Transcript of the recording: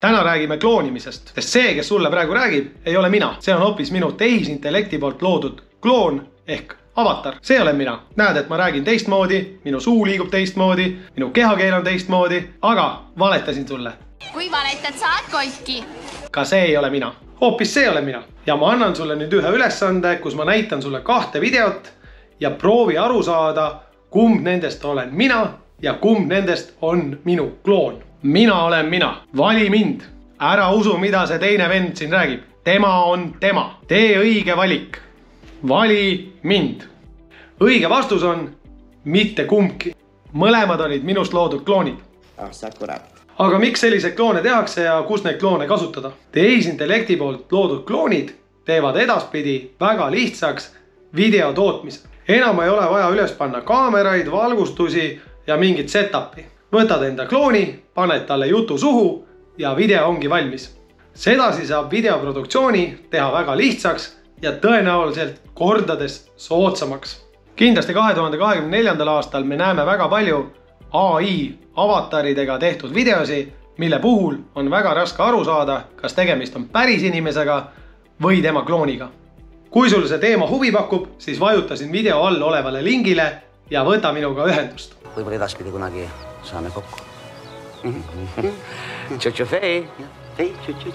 Täna räägime kloonimisest, sest see, kes sulle praegu räägib, ei ole mina. See on hoopis minu tehisintellekti poolt loodud kloon ehk avatar. See olen mina. Näed, et ma räägin teistmoodi, minu suu liigub teistmoodi, minu kehakeel on teistmoodi, aga valetasin sulle. Kui valetad, saad kolki. Ka see ei ole mina. Hoopis see olen mina. Ja ma annan sulle nüüd ühe ülesande, kus ma näitan sulle 2 videot ja proovi aru saada, kumb nendest olen mina ja kumb nendest on minu kloon. Mina olen mina. Vali mind. Ära usu, mida see teine vend siin räägib. Tema on tema. Tee õige valik. Vali mind. Õige vastus on mitte kumbki. Mõlemad olid minust loodud kloonid. Sa kurat. Aga miks selliseid kloone tehakse ja kus neid kloone kasutada? Tehisintellekti poolt loodud kloonid teevad edaspidi väga lihtsaks video tootmise. Enam ei ole vaja üles panna kaameraid, valgustusi ja mingit setupi. Võtad enda klooni, paned talle jutu suhu ja video ongi valmis. Sedasi saab videoproduktsiooni teha väga lihtsaks ja tõenäoliselt kordades soodsamaks. Kindlasti 2024. aastal me näeme väga palju AI avataridega tehtud videosi, mille puhul on väga raske aru saada, kas tegemist on päris inimesega või tema klooniga. Kui sul see teema huvi pakub, siis vajuta siin video all olevale lingile ja võta minuga ühendust. Võib-olla edaspidi kunagi saame kokku. Tšutšu fei. Fei, tšutšu.